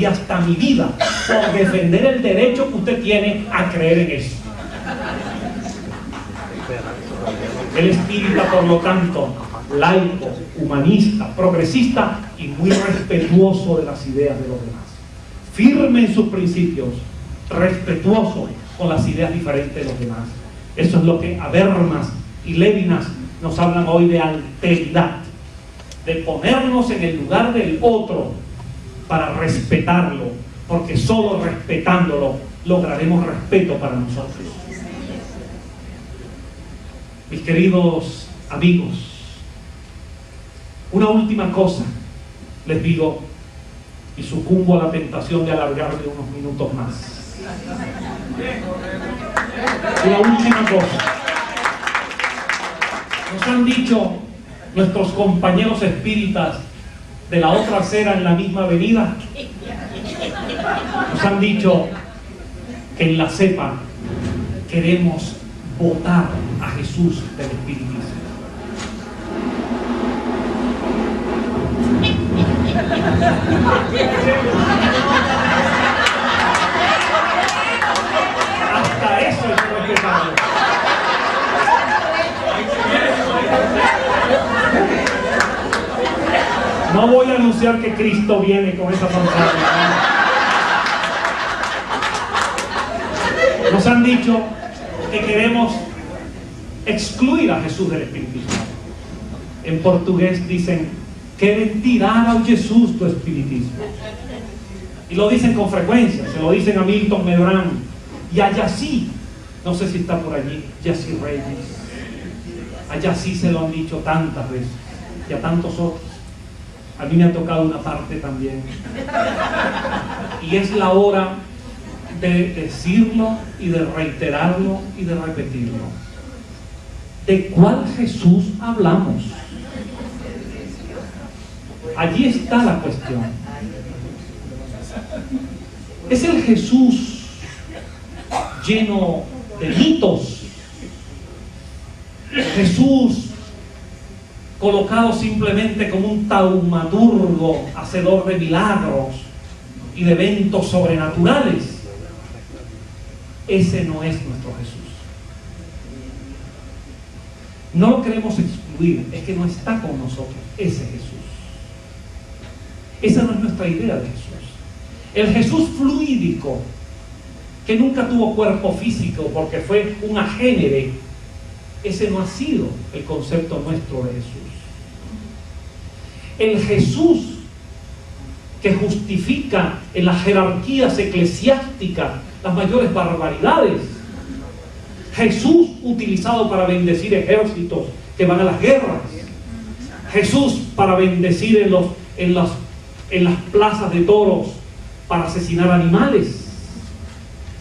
y hasta mi vida por defender el derecho que usted tiene a creer en eso. El espírita, por lo tanto, laico, humanista, progresista y muy respetuoso de las ideas de los demás. Firme en sus principios, respetuoso con las ideas diferentes de los demás. Eso es lo que Habermas y Levinas nos hablan hoy de alteridad, de ponernos en el lugar del otro para respetarlo, porque solo respetándolo lograremos respeto para nosotros. Mis queridos amigos, una última cosa les digo, y sucumbo a la tentación de alargarme unos minutos más. Una última cosa. Nos han dicho nuestros compañeros espíritas de la otra acera en la misma avenida, nos han dicho que en la cepa queremos votar a Jesús del espiritismo. Hasta eso es respetable. No voy a anunciar que Cristo viene con esa fantasía. Nos han dicho que queremos excluir a Jesús del espiritismo. En portugués dicen, queren tirar a Jesús do espiritismo. Y lo dicen con frecuencia, se lo dicen a Milton Medrano y a Yací, no sé si está por allí, Yací Reyes. A Yací se lo han dicho tantas veces y a tantos otros. A mí me ha tocado una parte también. Y es la hora de decirlo y de reiterarlo y de repetirlo. ¿De cuál Jesús hablamos? Allí está la cuestión. ¿Es el Jesús lleno de mitos? ¿Jesús colocado simplemente como un taumaturgo, hacedor de milagros y de eventos sobrenaturales? Ese no es nuestro Jesús. No lo queremos excluir, es que no está con nosotros ese Jesús. Esa no es nuestra idea de Jesús. El Jesús fluídico, que nunca tuvo cuerpo físico porque fue un agénere, ese no ha sido el concepto nuestro de Jesús. El Jesús que justifica en las jerarquías eclesiásticas las mayores barbaridades. Jesús utilizado para bendecir ejércitos que van a las guerras. Jesús para bendecir en las plazas de toros para asesinar animales.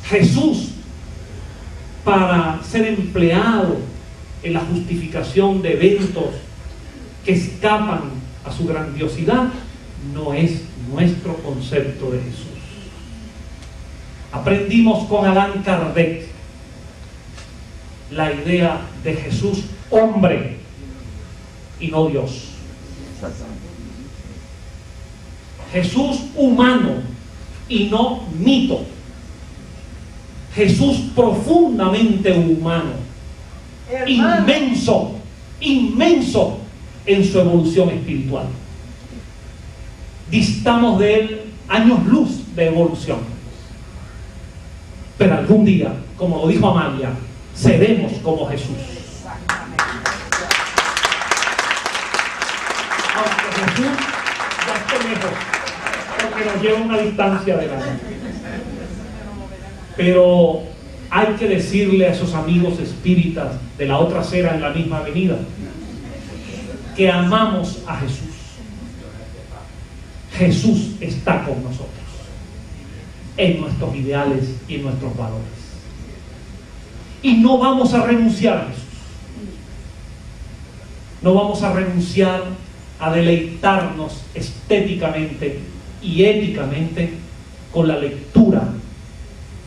Jesús para ser empleado en la justificación de eventos que escapan a su grandiosidad, no es nuestro concepto de Jesús. Aprendimos con Allan Kardec la idea de Jesús hombre y no Dios. Jesús humano y no mito. Jesús profundamente humano, inmenso, inmenso en su evolución espiritual. Distamos de él años luz de evolución. Pero algún día, como lo dijo Amalia, seremos como Jesús. Aunque Jesús ya esté lejos, porque nos lleva una distancia adelante. Pero hay que decirle a esos amigos espíritas de la otra acera en la misma avenida que amamos a Jesús. Jesús está con nosotros en nuestros ideales y en nuestros valores. Y no vamos a renunciar a Jesús. No vamos a renunciar a deleitarnos estéticamente y éticamente con la lectura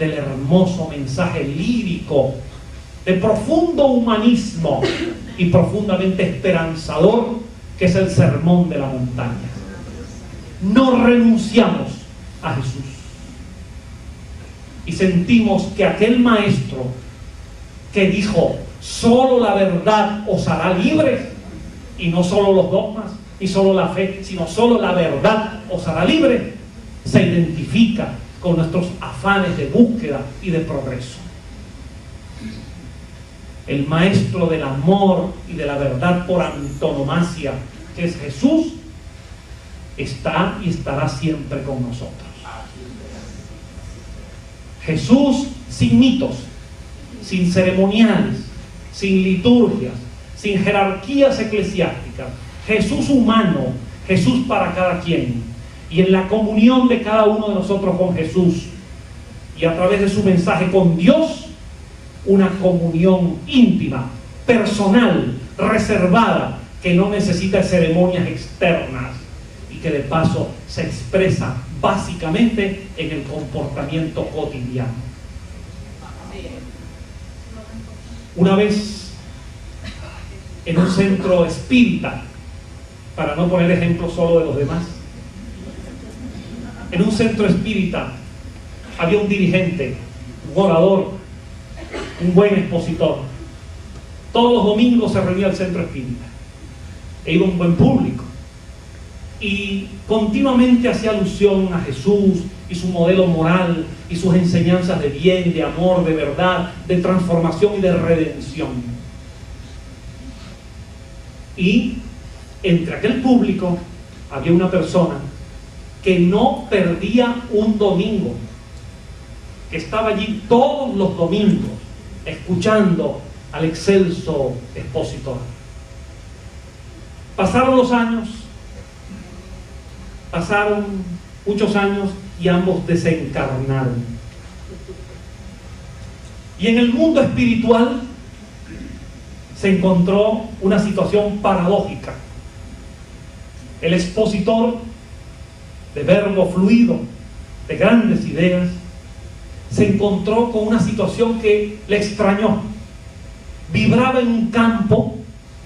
del hermoso mensaje lírico de profundo humanismo y profundamente esperanzador que es el Sermón de la Montaña. No renunciamos a Jesús. Y sentimos que aquel maestro que dijo, solo la verdad os hará libres, y no solo los dogmas, ni solo la fe, sino solo la verdad os hará libres, se identifica con nuestros afanes de búsqueda y de progreso. El maestro del amor y de la verdad por antonomasia, que es Jesús, está y estará siempre con nosotros. Jesús sin mitos, sin ceremoniales, sin liturgias, sin jerarquías eclesiásticas. Jesús humano, Jesús para cada quien. Y en la comunión de cada uno de nosotros con Jesús y a través de su mensaje con Dios, una comunión íntima, personal, reservada, que no necesita ceremonias externas y que de paso se expresa básicamente en el comportamiento cotidiano. Una vez en un centro espírita, para no poner ejemplos solo de los demás, en un centro espírita había un dirigente, un orador, un buen expositor. Todos los domingos se reunía al centro espírita e iba un buen público y continuamente hacía alusión a Jesús y su modelo moral y sus enseñanzas de bien, de amor, de verdad, de transformación y de redención. Y entre aquel público había una persona que no perdía un domingo, que estaba allí todos los domingos escuchando al excelso expositor. Pasaron los años, pasaron muchos años y ambos desencarnaron. Y en el mundo espiritual se encontró una situación paradójica. El expositor de verbo fluido, de grandes ideas, se encontró con una situación que le extrañó. Vibraba en un campo,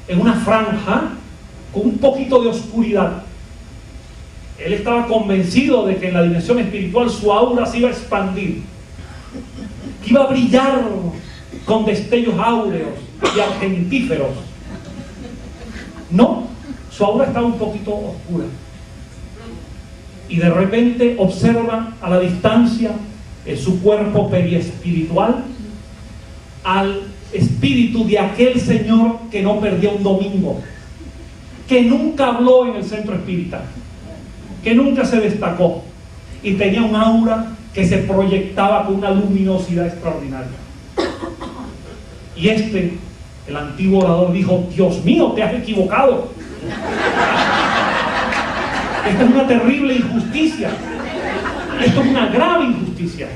en una franja, con un poquito de oscuridad. Él estaba convencido de que en la dimensión espiritual su aura se iba a expandir, que iba a brillar con destellos áureos y argentíferos. No, su aura estaba un poquito oscura. Y de repente observa a la distancia en su cuerpo periespiritual al espíritu de aquel señor que no perdía un domingo, que nunca habló en el centro espírita, que nunca se destacó y tenía un aura que se proyectaba con una luminosidad extraordinaria. Y el antiguo orador, dijo: Dios mío, te has equivocado. Esta es una terrible injusticia. Esto es una grave injusticia.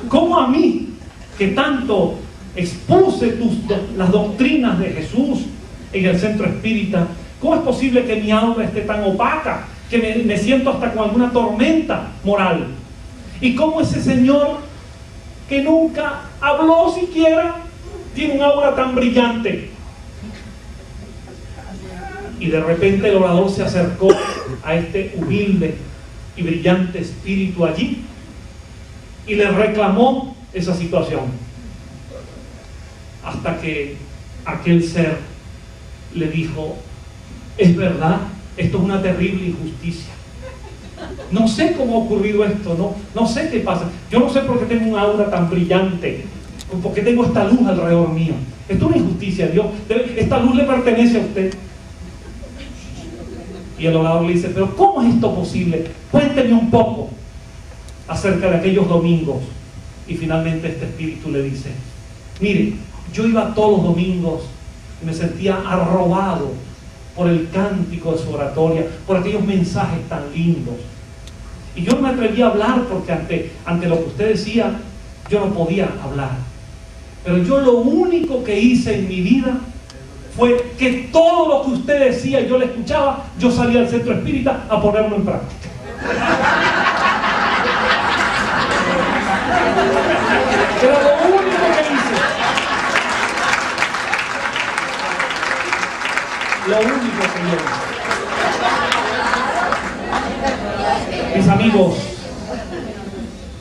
¿Cómo a mí, que tanto expuse las doctrinas de Jesús en el centro espírita, cómo es posible que mi aura esté tan opaca, que me siento hasta con alguna tormenta moral? ¿Y cómo ese señor que nunca habló siquiera tiene un aura tan brillante? Y de repente el orador se acercó a este humilde y brillante espíritu allí y le reclamó esa situación, hasta que aquel ser le dijo: es verdad, esto es una terrible injusticia. No sé cómo ha ocurrido esto, no sé qué pasa. Yo no sé por qué tengo un aura tan brillante, por qué tengo esta luz alrededor mío. Esto es una injusticia, Dios. Esta luz le pertenece a usted. Y el orador le dice: pero ¿cómo es esto posible? Cuénteme un poco acerca de aquellos domingos. Y finalmente este espíritu le dice: mire, yo iba todos los domingos y me sentía arrobado por el cántico de su oratoria, por aquellos mensajes tan lindos. Y yo no me atrevía a hablar porque ante lo que usted decía, yo no podía hablar. Pero yo lo único que hice en mi vida fue que todo lo que usted decía, yo le escuchaba, yo salía al centro espírita a ponerlo en práctica. Era lo único que hice. Lo único que yo hice. Mis amigos,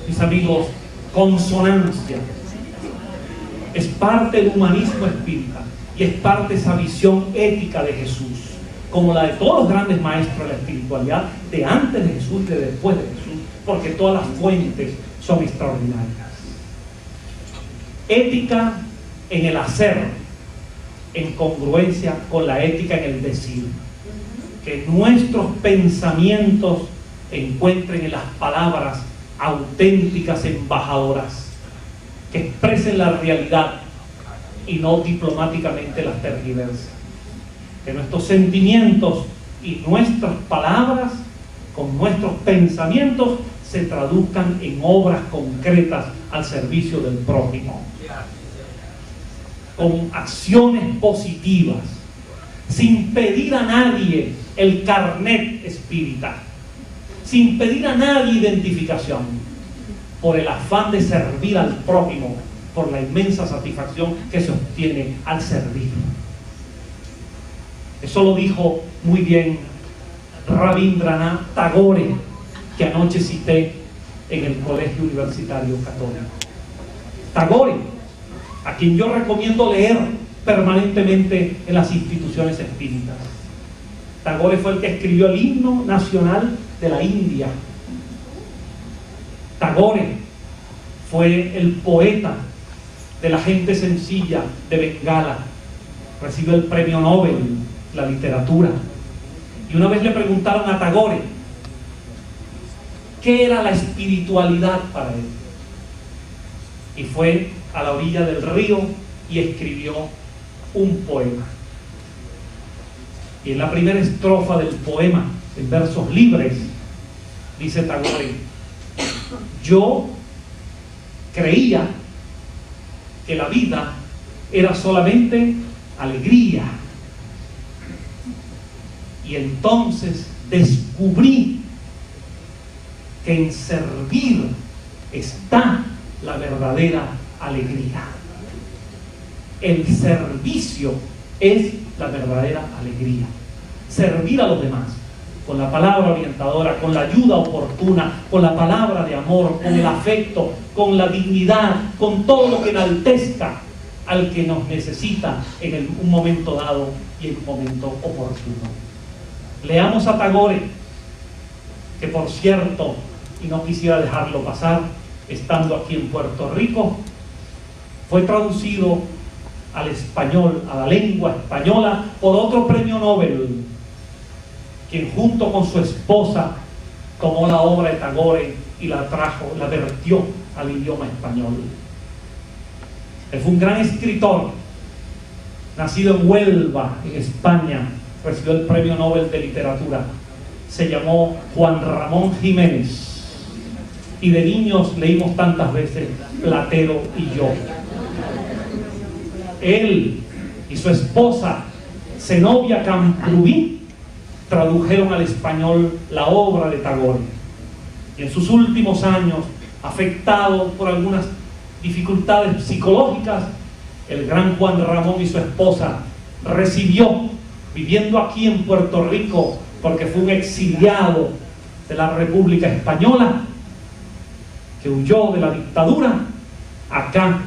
mis amigos, consonancia. Es parte del humanismo espírita y es parte de esa visión ética de Jesús, como la de todos los grandes maestros de la espiritualidad, de antes de Jesús y de después de Jesús, porque todas las fuentes son extraordinarias. Ética en el hacer, en congruencia con la ética en el decir. Que nuestros pensamientos encuentren en las palabras auténticas embajadoras, que expresen la realidad y no diplomáticamente las tergiversen. Que nuestros sentimientos y nuestras palabras con nuestros pensamientos se traduzcan en obras concretas al servicio del prójimo, con acciones positivas, sin pedir a nadie el carnet espírita, sin pedir a nadie identificación, por el afán de servir al prójimo, por la inmensa satisfacción que se obtiene al servir. Eso lo dijo muy bien Rabindranath Tagore, que anoche cité en el Colegio Universitario Católico. Tagore, a quien yo recomiendo leer permanentemente en las instituciones espíritas. Tagore fue el que escribió el himno nacional de la India. Tagore fue el poeta de la gente sencilla de Bengala. Recibió el premio Nobel de la literatura. Y una vez le preguntaron a Tagore qué era la espiritualidad para él. Y fue a la orilla del río y escribió un poema. Y en la primera estrofa del poema, en versos libres, dice Tagore: yo creía que la vida era solamente alegría, y entonces descubrí que en servir está la verdadera alegría. El servicio es la verdadera alegría. Servir a los demás con la palabra orientadora, con la ayuda oportuna, con la palabra de amor, con el afecto, con la dignidad, con todo lo que enaltezca al que nos necesita en un momento dado y en un momento oportuno. Leamos a Tagore, que por cierto, y no quisiera dejarlo pasar, estando aquí en Puerto Rico, fue traducido al español, a la lengua española, por otro premio Nobel, quien junto con su esposa tomó la obra de Tagore y la trajo, la vertió al idioma español. Él fue un gran escritor, nacido en Huelva, en España, recibió el premio Nobel de literatura. Se llamó Juan Ramón Jiménez. Y de niños leímos tantas veces Platero y yo. Él y su esposa Zenobia Camprubí tradujeron al español la obra de Tagore. Y en sus últimos años, afectado por algunas dificultades psicológicas, el gran Juan Ramón y su esposa recibió, viviendo aquí en Puerto Rico, porque fue un exiliado de la República Española, que huyó de la dictadura, acá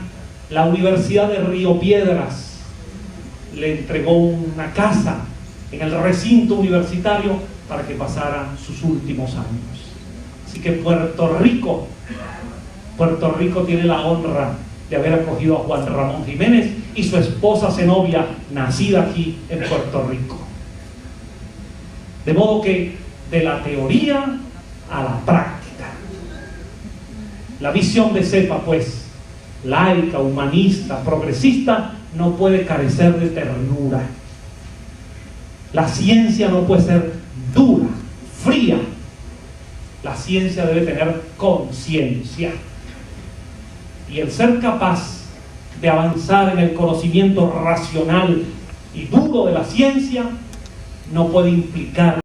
la Universidad de Río Piedras le entregó una casa en el recinto universitario para que pasara sus últimos años. Así que Puerto Rico tiene la honra de haber acogido a Juan Ramón Jiménez y su esposa Zenobia, nacida aquí en Puerto Rico. De modo que de la teoría a la práctica, la visión de CEPA, pues, laica, humanista, progresista, no puede carecer de ternura. La ciencia no puede ser dura, fría. La ciencia debe tener conciencia. Y el ser capaz de avanzar en el conocimiento racional y duro de la ciencia no puede implicar